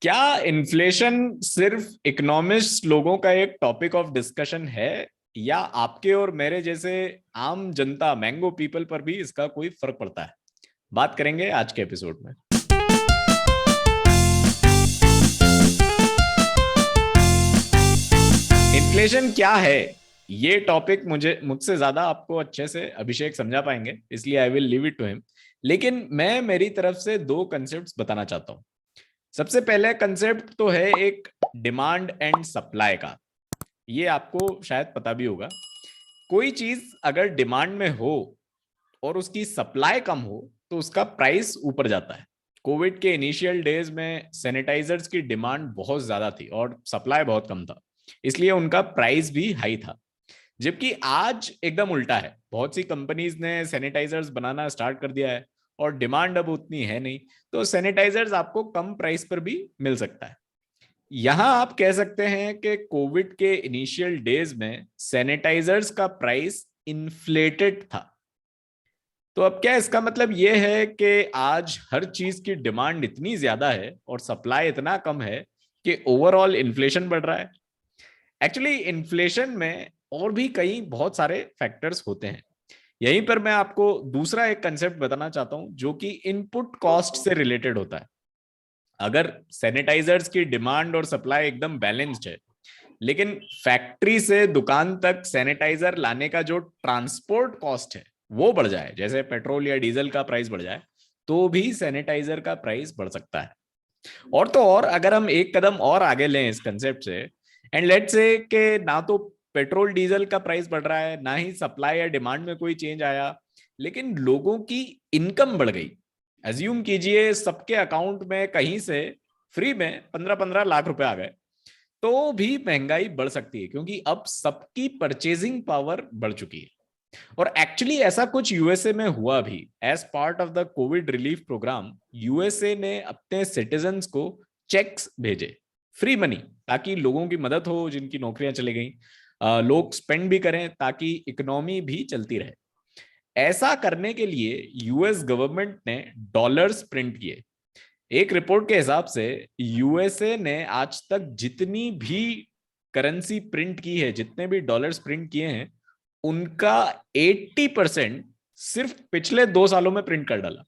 क्या इन्फ्लेशन सिर्फ इकोनॉमिस्ट लोगों का एक टॉपिक ऑफ डिस्कशन है, या आपके और मेरे जैसे आम जनता मैंगो पीपल पर भी इसका कोई फर्क पड़ता है? बात करेंगे आज के एपिसोड में। इन्फ्लेशन क्या है, ये टॉपिक मुझसे ज्यादा आपको अच्छे से अभिषेक समझा पाएंगे, इसलिए I will leave it to him. लेकिन मैं मेरी तरफ से दो कंसेप्ट्स बताना चाहता हूं। सबसे पहले कंसेप्ट तो है एक डिमांड एंड सप्लाई का। ये आपको शायद पता भी होगा। कोई चीज अगर डिमांड में हो और उसकी सप्लाई कम हो तो उसका प्राइस ऊपर जाता है। कोविड के इनिशियल डेज में सैनिटाइजर्स की डिमांड बहुत ज्यादा थी और सप्लाई बहुत कम था, इसलिए उनका प्राइस भी हाई था। जबकि आज एकदम उल्टा है, बहुत सी कंपनीज ने सैनिटाइजर्स बनाना स्टार्ट कर दिया है और डिमांड अब उतनी है नहीं, तो सैनिटाइजर्स आपको कम प्राइस पर भी मिल सकता है। यहां आप कह सकते हैं कि कोविड के इनिशियल डेज में सैनिटाइजर्स का प्राइस इन्फ्लेटेड था। तो अब क्या इसका मतलब यह है कि आज हर चीज की डिमांड इतनी ज्यादा है और सप्लाई इतना कम है कि ओवरऑल इन्फ्लेशन बढ़ रहा है? एक्चुअली इन्फ्लेशन में और भी कई बहुत सारे फैक्टर्स होते हैं। यहीं पर मैं आपको दूसरा एक कंसेप्ट बताना चाहता हूं जो कि इनपुट कॉस्ट से रिलेटेड होता है। अगर सैनिटाइजर्स की डिमांड और सप्लाई एकदम बैलेंस्ड है, लेकिन फैक्ट्री से दुकान तक सैनिटाइजर लाने का जो ट्रांसपोर्ट कॉस्ट है वो बढ़ जाए, जैसे पेट्रोल या डीजल का प्राइस बढ़ जाए, तो भी सैनिटाइजर का प्राइस बढ़ सकता है। और तो और अगर हम एक कदम और आगे लें इस कंसेप्ट से, एंड लेट्स से कि ना तो पेट्रोल डीजल का प्राइस बढ़ रहा है, ना ही सप्लाई या डिमांड में कोई चेंज आया, लेकिन लोगों की इनकम बढ़ गई। एज्यूम कीजिए सबके अकाउंट में कहीं से फ्री में 15-15 लाख रुपए आ गए, तो भी महंगाई बढ़ सकती है, क्योंकि अब सबकी परचेजिंग पावर बढ़ चुकी है। और एक्चुअली ऐसा कुछ यूएसए में हुआ भी। As part of the COVID relief programme, USA ने अपने सिटीजन्स को चेक्स भेजे, फ्री मनी, ताकि लोगों की मदद हो जिनकी नौकरियां चली गई, लोग स्पेंड भी करें ताकि इकोनॉमी भी चलती रहे। ऐसा करने के लिए यूएस गवर्नमेंट ने डॉलर्स प्रिंट किए। एक रिपोर्ट के हिसाब से यूएसए ने आज तक जितनी भी करेंसी प्रिंट की है, जितने भी डॉलर्स प्रिंट किए हैं, उनका 80% सिर्फ पिछले 2 सालों में प्रिंट कर डाला।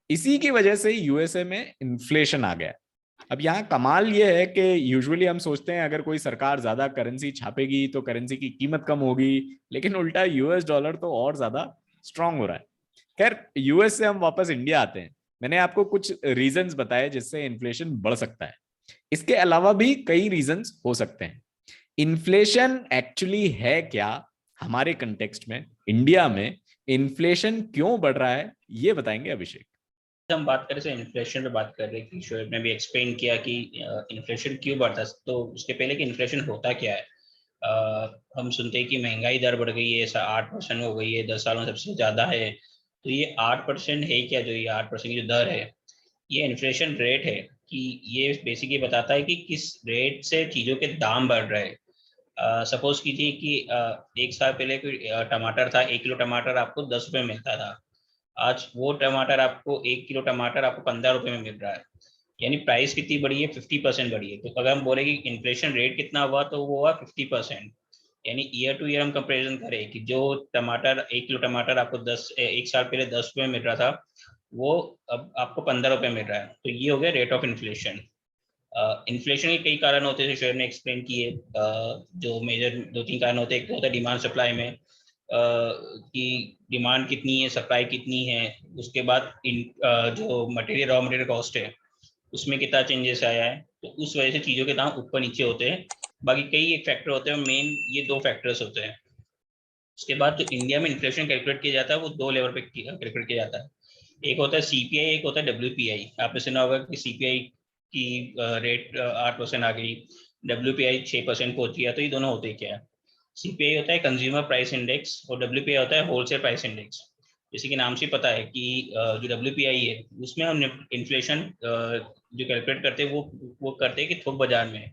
इसी की वजह से यूएसए में इन्फ्लेशन आ गया। अब यहाँ कमाल ये है कि यूजुअली हम सोचते हैं अगर कोई सरकार ज्यादा करेंसी छापेगी तो करेंसी की कीमत कम होगी, लेकिन उल्टा यूएस डॉलर तो और ज्यादा स्ट्रांग हो रहा है। खैर, यूएस से हम वापस इंडिया आते हैं। मैंने आपको कुछ रीजंस बताए जिससे इन्फ्लेशन बढ़ सकता है। इसके अलावा भी कई रीजंस हो सकते हैं। इन्फ्लेशन एक्चुअली है क्या? हमारे कंटेक्स्ट में, इंडिया में इन्फ्लेशन क्यों बढ़ रहा है, ये बताएंगे अभिषेक। हम बात करें तो इन्फ्लेशन पे बात कर रहे हैं कि शोएब ने भी एक्सप्लेन किया कि इन्फ्लेशन क्यों बढ़ता है। तो उसके पहले कि इन्फ्लेशन होता क्या है। हम सुनते हैं कि महंगाई दर बढ़ गई है, ऐसा 8% हो गई है, 10 सालों में सबसे ज्यादा है। तो ये 8% है क्या? जो ये 8% की जो दर है, ये इन्फ्लेशन रेट है कि ये बेसिकली बताता है कि किस रेट से चीज़ों के दाम बढ़ रहे हैं। सपोज कीजिए कि 1 साल पहले कोई टमाटर था, 1 किलो टमाटर आपको 10 रुपये मिलता था। आज वो टमाटर आपको 1 किलो टमाटर आपको 15 रुपये में मिल रहा है। यानी प्राइस कितनी बढ़ी है? 50% बढ़ी है। तो अगर हम बोले कि इन्फ्लेशन रेट कितना हुआ, तो वो हुआ 50%। यानी ईयर टू ईयर हम कंपेरिजन करें कि जो टमाटर 1 किलो टमाटर आपको 1 साल पहले 10 रुपये मिल रहा था, वो अब आपको 15 रुपये मिल रहा है। तो ये हो गया रेट ऑफ इन्फ्लेशन। इन्फ्लेशन के कई कारण होते हैं, जैसे शेयर ने एक्सप्लेन किए। जो मेजर 2-3 कारण होते हैं। एक तो होता है डिमांड सप्लाई में, कि डिमांड कितनी है, सप्लाई कितनी है। उसके बाद जो मटेरियल, रॉ मटेरियल कॉस्ट है, उसमें कितना चेंजेस आया है, तो उस वजह से चीज़ों के दाम ऊपर नीचे होते हैं। बाकी कई एक फैक्टर होते हैं, मेन ये 2 फैक्टर्स होते हैं। उसके बाद जो इंडिया में इन्फ्लेशन कैलकुलेट किया जाता है, वो 2 लेवल पे कैलकुलेट किया जाता है। एक होता है सीपीआई, एक होता है डब्ल्यूपीआई। आपने सुना होगा कि सीपीआई की रेट 8% आ गई, डब्ल्यूपीआई 6% पहुंच गया। तो ये दोनों होते क्या है? सीपीआई होता है कंज्यूमर प्राइस इंडेक्स और डब्ल्यूपीआई होता है होलसेल प्राइस इंडेक्स। जैसे कि नाम से पता है कि जो डब्ल्यूपीआई है, उसमें हम इन्फ्लेशन जो कैलकुलेट करते हैं, वो करते हैं कि थोक बाजार में,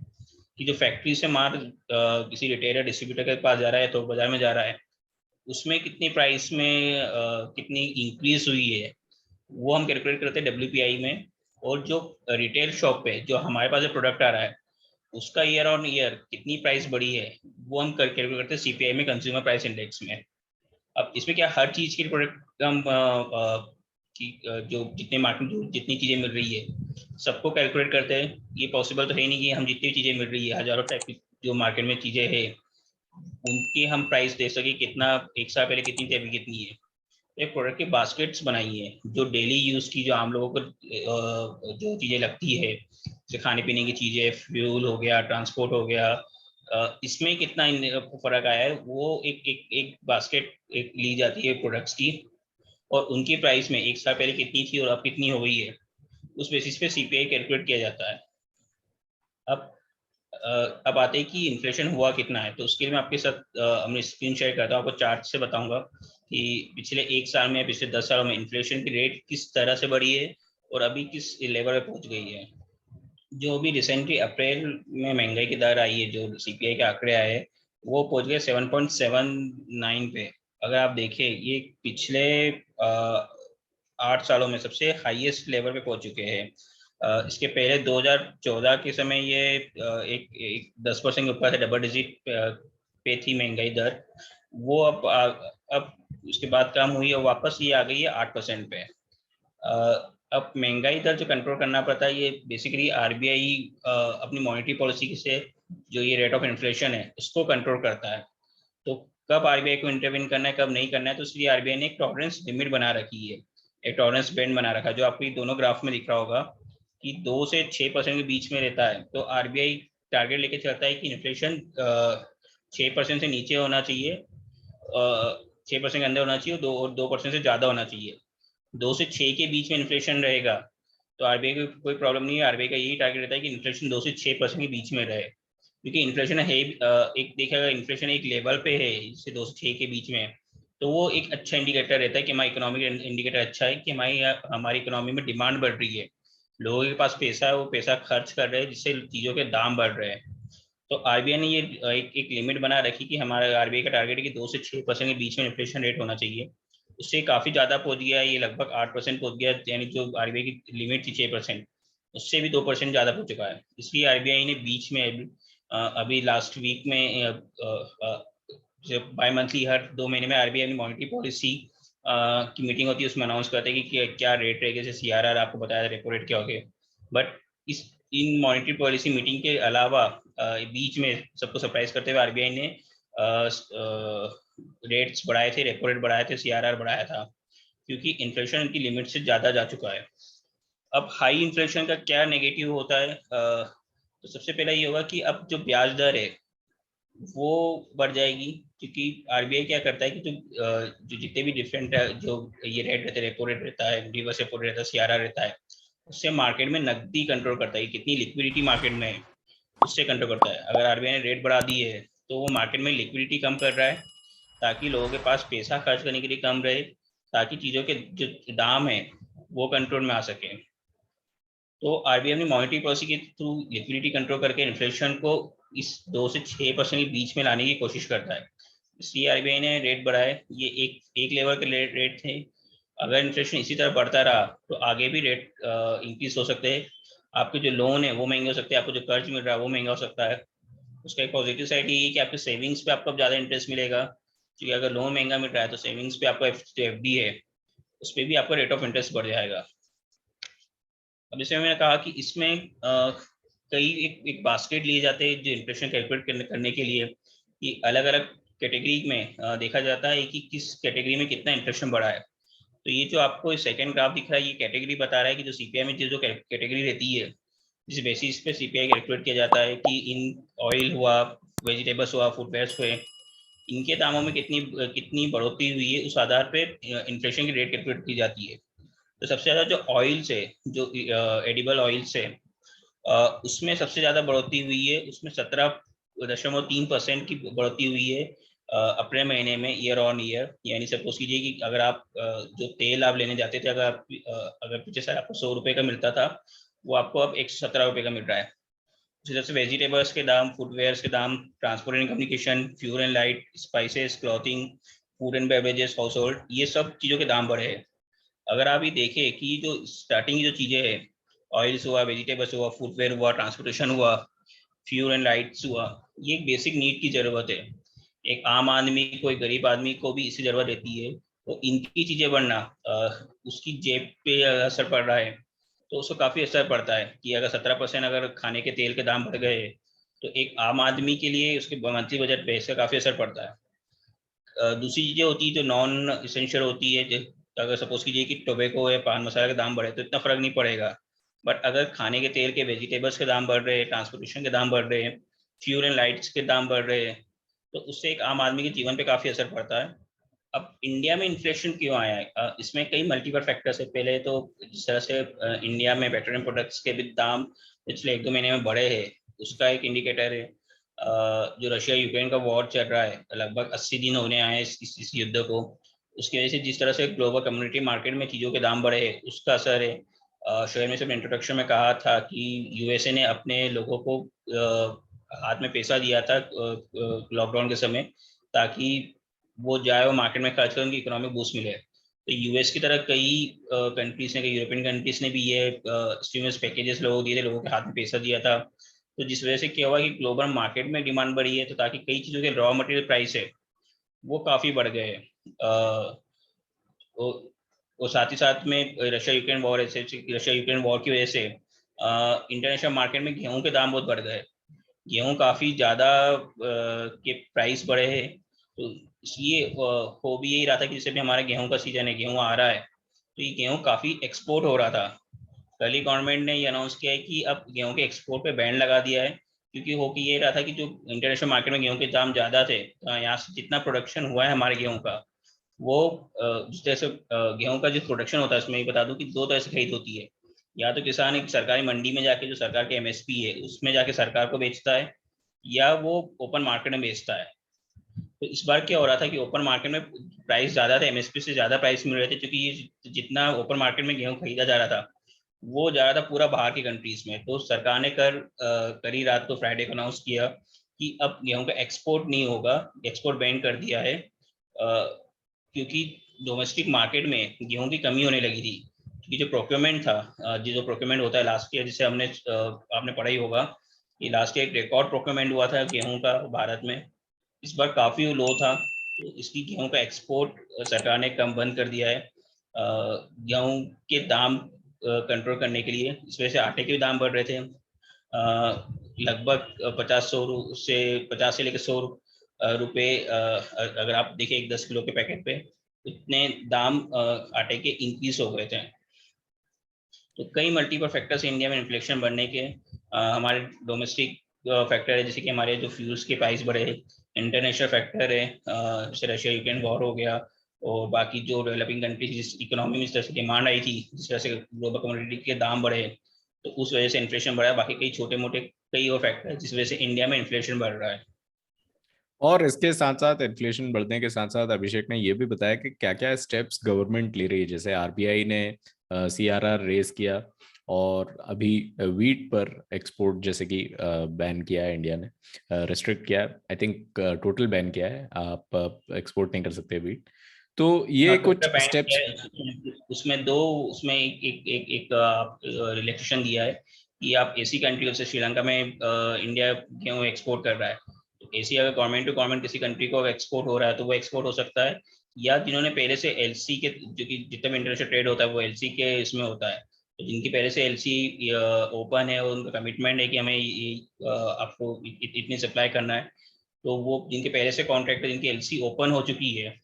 कि जो फैक्ट्री से माल किसी रिटेलर डिस्ट्रीब्यूटर के पास जा रहा है, थोक बाजार में जा रहा है, उसमें कितनी प्राइस में कितनी इंक्रीज हुई है, वो हम कैलकुलेट करते हैं डब्ल्यूपीआई में। और जो रिटेल शॉप पे जो हमारे पास प्रोडक्ट आ रहा है उसका ईयर ऑन ईयर कितनी प्राइस बढ़ी है, वो हम कैलकुलेट करते हैं सीपीआई में, कंज्यूमर प्राइस इंडेक्स में। अब इसमें क्या हर चीज के प्रोडक्ट हम जो जितने मार्केट जो जितनी चीजें मिल रही है सबको कैलकुलेट करते हैं। ये पॉसिबल तो है नहीं कि हम जितनी चीजें मिल रही है, हजारों टाइप की जो मार्केट में चीजें है, उनकी हम प्राइस दे सके कितना, एक साल पहले कितनी थी अभी कितनी है। एक प्रोडक्ट की बास्केट्स बनाई है जो डेली यूज की, जो आम लोगों को जो चीजें लगती है, जैसे खाने पीने की चीजें, फ्यूल हो गया, ट्रांसपोर्ट हो गया, इसमें कितना फर्क आया है, वो एक एक एक बास्केट एक ली जाती है प्रोडक्ट्स की, और उनकी प्राइस में एक साल पहले कितनी थी और अब कितनी हो गई है, उस बेसिस पे सीपीआई कैलकुलेट किया जाता है। अब अब आते हैं कि इन्फ्लेशन हुआ कितना है, तो उसके लिए मैं आपके साथ अपनी स्क्रीन शेयर करता हूँ, आपको चार्ट से बताऊंगा कि पिछले एक साल में, पिछले 10 सालों में इन्फ्लेशन की रेट किस तरह से बढ़ी है और अभी किस लेवल पे पहुंच गई है। जो अभी रिसेंटली अप्रैल में महंगाई की दर आई है, जो सीपीआई के आंकड़े आए हैं, वो पहुंच गए 7.79 पे। अगर आप देखें ये पिछले 8 सालों में सबसे हाईएस्ट लेवल पे पहुंच चुके हैं। इसके पहले 2014 के समय ये एक 10% के ऊपर है, डबल डिजिट पे थी महंगाई दर। वो अब उसके बाद कम हुई और वापस ये आ गई है 8% पे। अब महंगाई दर जो कंट्रोल करना पड़ता है, ये बेसिकली आरबीआई अपनी मॉनेटरी पॉलिसी से जो ये रेट ऑफ इन्फ्लेशन है उसको कंट्रोल करता है। तो कब आरबीआई को इंटरवीन करना है, कब नहीं करना है, तो इसलिए आरबीआई ने एक टॉलरेंस लिमिट बना रखी है, एक टॉलरेंस बैंड बना रखा है, जो आपको दोनों ग्राफ में दिख रहा होगा कि 2 से 6% के बीच में रहता है। तो आरबीआई टारगेट लेके चलता है कि इन्फ्लेशन 6% से नीचे होना चाहिए, 6% के अंदर होना चाहिए, 2% से ज़्यादा होना चाहिए। 2 से 6 के बीच में इन्फ्लेशन रहेगा तो आरबीआई को कोई प्रॉब्लम नहीं है। आरबीआई का यही टारगेट रहता है कि इन्फ्लेशन 2 से 6% के बीच में रहे, क्योंकि इन्फ्लेशन है एक देखा अगर इन्फ्लेशन एक लेवल पे है इससे 2 से 6 के बीच में, तो वो एक अच्छा इंडिकेटर रहता है कि हमारी इकोनॉमिक इंडिकेटर अच्छा है कि हमारी इकोनॉमी में डिमांड बढ़ रही है, लोगों के पास पैसा है, वो पैसा खर्च कर रहे हैं जिससे चीज़ों के दाम बढ़ रहे हैं। तो आरबीआई ने ये एक लिमिट बना रखी कि हमारा आरबीआई का टारगेट है कि 2 से 6% के बीच में इन्फ्लेशन रेट होना चाहिए। उससे काफ़ी ज़्यादा पहुंच गया, ये लगभग 8% पहुंच गया, यानी जो आरबीआई की लिमिट थी 6%, उससे भी 2% ज़्यादा पहुंच चुका है। इसलिए आरबीआई ने बीच में अभी लास्ट वीक में जब बाई मंथली हर 2 महीने में आरबीआई अपनी मॉनेटरी पॉलिसी की मीटिंग होती है, उसमें अनाउंस करते हैं कि क्या रेट रहेगा, जैसे सीआरआर आपको बताया, रेपो रेट क्या हो गया। बट इस इन मॉनेटरी पॉलिसी मीटिंग के अलावा बीच में सबको सरप्राइज करते हुए आरबीआई ने रेट्स बढ़ाए थे, रेपो रेट बढ़ाए थे, सीआरआर बढ़ाया था, क्योंकि इन्फ्लेशन उनकी लिमिट से ज़्यादा जा चुका है। अब हाई इन्फ्लेशन का क्या नेगेटिव होता है, तो सबसे पहला ये होगा कि अब जो ब्याज दर है वो बढ़ जाएगी, क्योंकि आरबीआई क्या करता है कि जो जितने भी डिफरेंट जो ये रेट रहते हैं, रेपो रेट रहता है, रिवर्स रेपो रेट रहता है, सीआरआर रहता है, उससे मार्केट में नकदी कंट्रोल करता है, कितनी लिक्विडिटी मार्केट में है उससे कंट्रोल करता है। अगर आरबीआई ने रेट बढ़ा दी है तो वो मार्केट में लिक्विडिटी कम कर रहा है, ताकि लोगों के पास पैसा खर्च करने के लिए कम रहे, ताकि चीज़ों के जो दाम है वो कंट्रोल में आ सके। तो आरबीआई अपनी मॉनेटरी पॉलिसी के थ्रू लिक्विडिटी कंट्रोल करके इन्फ्लेशन को इस 2 से 6% के बीच में लाने की कोशिश करता है। इसलिए आरबीआई ने रेट बढ़ाए, ये एक लेवल के रेट थे। अगर इन्फ्लेशन इसी तरह बढ़ता रहा तो आगे भी रेट इंक्रीज हो सकते हैं। आपके जो लोन है वो महंगे हो सकते हैं, आपको जो कर्ज मिल रहा है वो महंगा हो सकता है। उसका एक पॉजिटिव साइड ये है कि आपके सेविंग्स पे आपको ज़्यादा इंटरेस्ट मिलेगा, क्योंकि अगर लोन महंगा मिल रहा है तो सेविंग्स पे आपका एफडी है उस पर भी आपका रेट ऑफ इंटरेस्ट बढ़ जाएगा। अब जैसे मैंने कहा कि इसमें कई एक बास्केट लिए जाते हैं जो इन्फ्लेशन कैलकुलेट करने के लिए, कि अलग अलग कैटेगरी में देखा जाता है कि किस कैटेगरी में कितना इन्फ्लेशन बढ़ा है। तो ये जो आपको सेकंड ग्राफ दिख रहा है, ये कैटेगरी बता रहा है कि जो सीपीआई में जो कैटेगरी रहती है, जिस बेसिस पे सीपीआई कैलकुलेट किया जाता है कि इन ऑयल हुआ, वेजिटेबल्स हुआ, फुटवेयर्स हुए, इनके दामों में कितनी कितनी बढ़ोतरी हुई है, उस आधार पे इन्फ्लेशन की रेट कैलकुलेट की जाती है। तो सबसे ज़्यादा जो ऑयल्स है, जो एडिबल ऑयल्स है, उसमें सबसे ज़्यादा बढ़ोतरी हुई है, उसमें 17.3% की बढ़ोतरी हुई है अप्रैल महीने में, ईयर ऑन ईयर। यानी सपोज कीजिए कि अगर आप जो तेल आप लेने जाते थे, अगर पिछले साल आपको 100 रुपये का मिलता था, वो आपको अब 117 रुपये का मिल रहा है। जैसे वेजिटेबल्स के दाम, फुटवेयर्स के दाम, transport and communication, fuel and light, spices, clothing, food and beverages, house hold, ये सब चीज़ों के दाम बढ़े हैं। अगर आप ये देखें कि जो स्टार्टिंग की जो चीज़ें हैं, ऑयल्स हुआ, वेजिटेबल्स हुआ, फुटवेयर हुआ, ट्रांसपोर्टेशन हुआ, फ्यूल एंड लाइट्स हुआ, ये एक बेसिक नीड की जरूरत है। एक आम आदमी को, एक गरीब आदमी को भी इसकी जरूरत रहती है। तो इनकी चीजें बढ़ना उसकी जेब पे असर पड़ रहा है, तो उसको काफी असर पड़ता है कि अगर 17% अगर खाने के तेल के दाम बढ़ गए, तो एक आम आदमी के लिए उसके मंथली बजट पे इसका काफी असर पड़ता है। दूसरी चीजें होती है जो नॉन इसेंशियल होती है, अगर सपोज कीजिए कि टोबैको या पान मसाला के दाम बढ़े तो इतना फर्क नहीं पड़ेगा। बट अगर खाने के तेल के, वेजिटेबल्स के दाम बढ़ रहे हैं, ट्रांसपोर्टेशन के दाम बढ़ रहे हैं, फ्यूल एंड लाइट्स के दाम बढ़ रहे हैं, तो उससे एक आम आदमी के जीवन पे काफी असर पड़ता है। अब इंडिया में इन्फ्लेशन क्यों आया है? इसमें कई मल्टीपल फैक्टर्स है। पहले तो जिस तरह से इंडिया में पेट्रोलियम प्रोडक्ट्स के भी दाम पिछले 1-2 महीने में बढ़े हैं, उसका एक इंडिकेटर है। जो रशिया यूक्रेन का वॉर चल रहा है, लगभग 80 दिन होने आए इस युद्ध को, उसकी वजह से जिस तरह से ग्लोबल कम्युनिटी मार्केट में चीज़ों के दाम बढ़े हैं, उसका असर है। शोएब ने सब इंट्रोडक्शन में कहा था कि यूएसए ने अपने लोगों को हाथ में पैसा दिया था लॉकडाउन के समय, ताकि वो जाए और मार्केट में खर्च कर उनकी इकोनॉमिक बूस्ट मिले। तो यूएस की तरह कई कंट्रीज ने, कई यूरोपियन कंट्रीज ने भी ये स्टिमुलस पैकेजेस लोगों को दिए थे, लोगों के हाथ में पैसा दिया था। तो जिस वजह से क्या हुआ कि ग्लोबल मार्केट में डिमांड बढ़ी है, तो ताकि कई चीज़ों के रॉ मटेरियल प्राइस है वो काफ़ी बढ़ गए हैं। और साथ ही साथ में Russia Ukraine war, Russia Ukraine war की वजह से इंटरनेशनल मार्केट में गेहूं के दाम बहुत बढ़ गए। गेहूं काफ़ी ज़्यादा के प्राइस बढ़े हैं। तो इसलिए हो भी यही रहा था कि जैसे भी हमारा गेहूं का सीजन है, गेहूं आ रहा है, तो ये गेहूं काफ़ी एक्सपोर्ट हो रहा था। कल ही गवर्नमेंट ने ये अनाउंस किया है कि अब गेहूं के एक्सपोर्ट पे बैन लगा दिया है, क्योंकि हो कि ये रहा था कि जो इंटरनेशनल मार्केट में गेहूं के दाम ज़्यादा थे, यहाँ से जितना प्रोडक्शन हुआ है हमारे गेहूं का, वो जिस तरह से गेहूं का जो प्रोडक्शन होता है, उसमें ये बता दूं कि दो तरह से खरीद होती है। या तो किसान एक सरकारी मंडी में जाके, जो सरकार के एमएसपी है उसमें जाके सरकार को बेचता है, या वो ओपन मार्केट में बेचता है। तो इस बार क्या हो रहा था कि ओपन मार्केट में प्राइस ज़्यादा था, एमएसपी से ज़्यादा प्राइस मिल रहे थे, क्योंकि ये जितना ओपन मार्केट में गेहूं खरीदा जा रहा था, वो जा रहा था पूरा बाहर की कंट्रीज में। तो सरकार ने करी रात को फ्राइडे को अनाउंस किया कि अब गेहूं का एक्सपोर्ट नहीं होगा, एक्सपोर्ट बैन कर दिया है, क्योंकि डोमेस्टिक मार्केट में गेहूं की कमी होने लगी थी। क्योंकि जो प्रोक्योरमेंट था, जो प्रोक्योरमेंट होता है लास्ट ईयर, जिसे आपने पढ़ा ही होगा, कि लास्ट ईयर एक रिकॉर्ड प्रोक्योरमेंट हुआ था गेहूं का भारत में, इस बार काफ़ी लो था। तो इसकी गेहूं का एक्सपोर्ट सरकार ने कम बंद कर दिया है गेहूं के दाम कंट्रोल करने के लिए। इस वजह से आटे के भी दाम बढ़ रहे थे, लगभग 50 से लेकर 100 रुपये, अगर आप देखें एक 10 किलो के पैकेट पे, इतने दाम आटे के इंक्रीज हो गए थे। तो कई मल्टीपल फैक्टर्स इंडिया में इन्फ्लेशन बढ़ने के, हमारे डोमेस्टिक फैक्टर है, जैसे कि हमारे जो फ्यूल्स के प्राइस बढ़े, इंटरनेशनल फैक्टर है, जैसे रशिया यूक्रेन वॉर हो गया, और बाकी जो डेवलपिंग कंट्रीज जिस इकोनॉमी में इस तरह से डिमांड आई थी, जिस तरह से ग्लोबल कमोडिटी के दाम बढ़े, तो उस वजह से इन्फ्लेशन बढ़ा। बाकी कई छोटे मोटे कई और फैक्टर है जिस वजह से इंडिया में इन्फ्लेशन बढ़ रहा है। और इसके साथ साथ इन्फ्लेशन बढ़ने के साथ साथ अभिषेक ने ये भी बताया कि क्या क्या स्टेप्स गवर्नमेंट ले रही है। जैसे आरबीआई ने सीआरआर रेज किया, और अभी वीट पर एक्सपोर्ट जैसे कि बैन किया है इंडिया ने, रिस्ट्रिक्ट किया है, आई थिंक टोटल बैन किया है, आप एक्सपोर्ट नहीं कर सकते वीट। तो हाँ, ये टोटल कुछ बैन किया स्टेप्स। है। उसमें दो, उसमें एक रिलैक्सेशन दिया है कि आप एसी कंट्री से, श्रीलंका में इंडिया गेहूँ एक्सपोर्ट कर रहा है, तो एसी अगर गवर्नमेंट टू गवर्नमेंट किसी कंट्री को एक्सपोर्ट हो रहा है तो वो एक्सपोर्ट हो सकता है। या जिन्होंने पहले से एलसी के, जो कि जितना भी इंटरनेशनल ट्रेड होता है वो एलसी के इसमें होता है, तो जिनकी पहले से एलसी ओपन है और उनका कमिटमेंट है कि हमें आपको इतनी सप्लाई करना है, तो वो जिनके पहले से कॉन्ट्रैक्ट है, जिनकी एलसी ओपन हो चुकी है,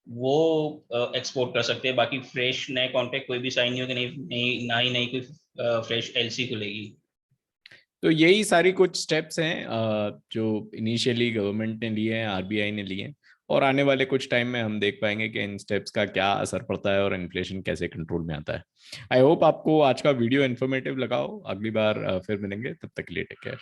वो एक्सपोर्ट कर सकते हैं। बाकी फ्रेश नए कॉन्ट्रैक्ट कोई भी साइन नहीं होगी, नहीं ना ही नई कोई फ्रेश एलसी खुलेगी। तो यही सारी कुछ स्टेप्स हैं जो इनिशियली गवर्नमेंट ने लिए हैं, आरबीआई ने लिए हैं, और आने वाले कुछ टाइम में हम देख पाएंगे कि इन स्टेप्स का क्या असर पड़ता है और इन्फ्लेशन कैसे कंट्रोल में आता है। आई होप आपको आज का वीडियो इन्फॉर्मेटिव लगा हो। अगली बार फिर मिलेंगे, तब तक के लिए टेक केयर।